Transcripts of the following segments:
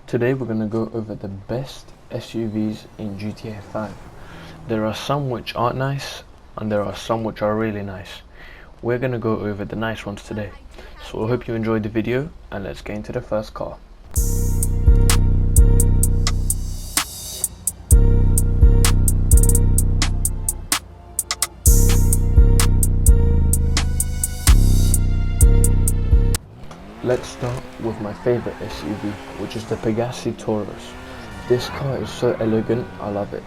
Today we're going to go over the best SUVs in GTA 5. There are some which aren't nice and there are some which are really nice. We're going to go over the nice ones today. So I hope you enjoyed the video and let's get into the first car. Let's start with my favorite SUV, which is the Pegassi Taurus. This car is so elegant, I love it.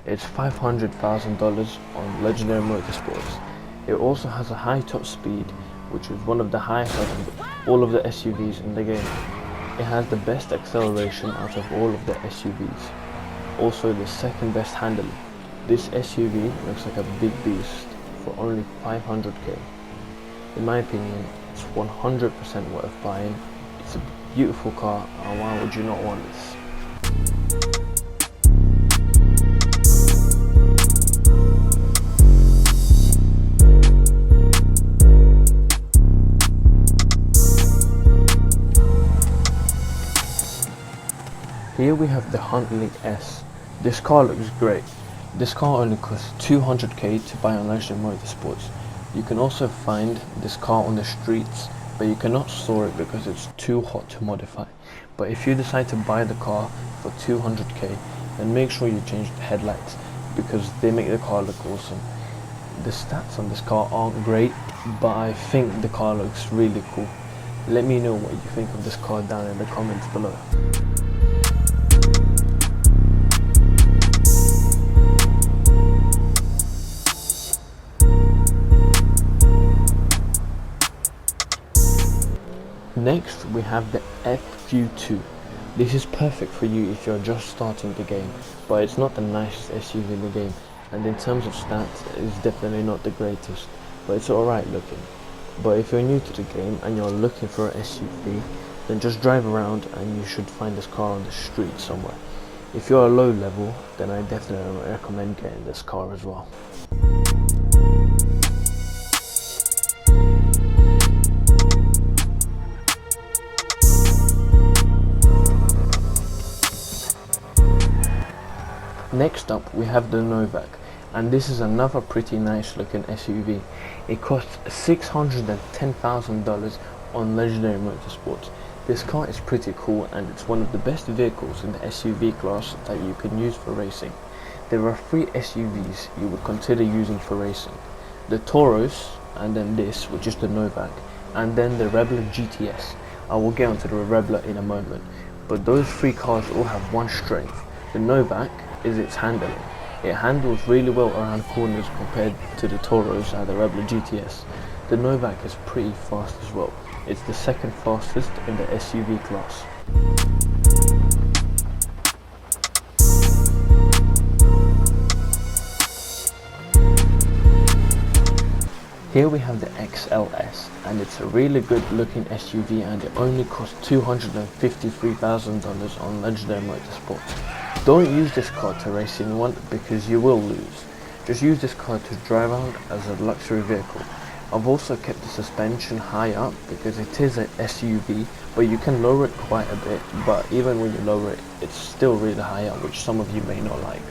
It's $500,000 on Legendary Motorsports. It also has a high top speed, which is one of the highest out of all of the SUVs in the game. It has the best acceleration out of all of the SUVs. Also the second best handling. This SUV looks like a big beast for only 500k. In my opinion, it's 100% worth buying. It's a beautiful car, and why would you not want this? Here we have the Huntley S. This car looks great. This car only costs 200k to buy on Legendary Motorsports. You can also find this car on the streets, but you cannot store it because it's too hot to modify. But if you decide to buy the car for 200k, then make sure you change the headlights because they make the car look awesome. The stats on this car aren't great, but I think the car looks really cool. Let me know what you think of this car down in the comments below. Next we have the FU2. This is perfect for you if you're just starting the game, but it's not the nicest SUV in the game, and in terms of stats it's definitely not the greatest, but it's alright looking. But if you're new to the game and you're looking for an SUV, then just drive around and you should find this car on the street somewhere. If you're a low level, then I definitely recommend getting this car as well. Next up we have the Novak, and this is another pretty nice looking SUV. It costs $610,000 on Legendary Motorsports. This car is pretty cool and it's one of the best vehicles in the SUV class that you can use for racing. There are 3 SUVs you would consider using for racing. The Taurus, and then this, which is the Novak, and then the Rebel GTS. I will get onto the Rebel in a moment, but those 3 cars all have one strength. The Novak is its handling. It handles really well around corners compared to the Taurus and the Rebel GTS. The Novak is pretty fast as well. It's the second fastest in the SUV class. Here we have the XLS, and it's a really good looking SUV and it only costs $253,000 on Legendary Motorsports. Don't use this car to race in one because you will lose. Just use this car to drive around as a luxury vehicle. I've also kept the suspension high up because it is an SUV, but you can lower it quite a bit, but even when you lower it, it's still really high up, which some of you may not like.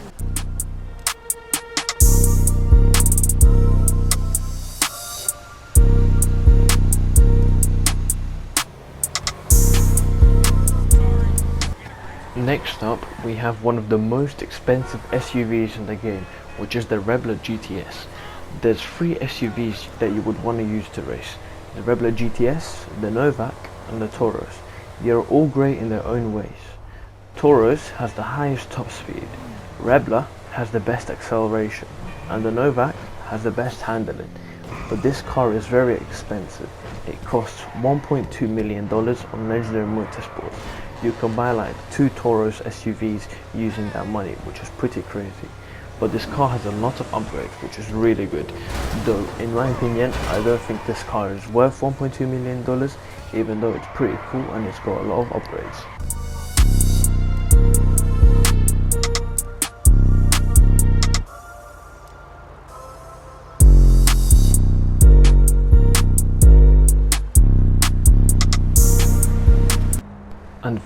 Next up, we have one of the most expensive SUVs in the game, which is the Rebel GTS. There's 3 SUVs that you would want to use to race. The Rebel GTS, the Novak, and the Taurus. They are all great in their own ways. Taurus has the highest top speed, Rebel has the best acceleration, and the Novak has the best handling. But this car is very expensive. It costs $1.2 million on Legendary Motorsports. You can buy like 2 Taurus SUVs using that money, which is pretty crazy. But this car has a lot of upgrades, which is really good. Though, in my opinion, I don't think this car is worth $1.2 million, even though it's pretty cool and it's got a lot of upgrades.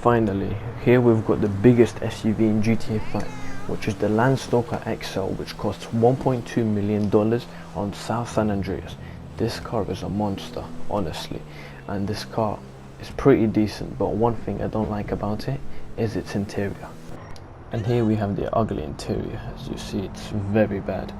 finally, here we've got the biggest SUV in GTA 5, which is the Landstalker XL, which costs $1.2 million on South San Andreas. This car is a monster, honestly, and this car is pretty decent, but one thing I don't like about it is its interior. And here we have the ugly interior. As you see, it's very bad.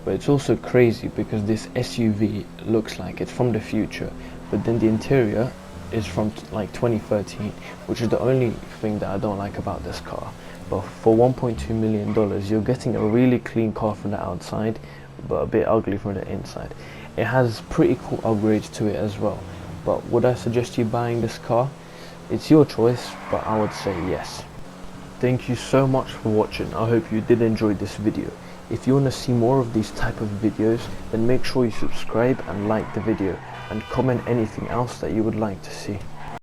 But it's also crazy because this SUV looks like it's from the future, but then the interior is from like 2013, which is the only thing that I don't like about this car. But for $1.2 million, you're getting a really clean car from the outside, but a bit ugly from the inside. It has pretty cool upgrades to it as well. But would I suggest you buying this car? It's your choice, but I would say yes. Thank you so much for watching. I hope you did enjoy this video. If you want to see more of these type of videos, then make sure you subscribe and like the video, and comment anything else that you would like to see.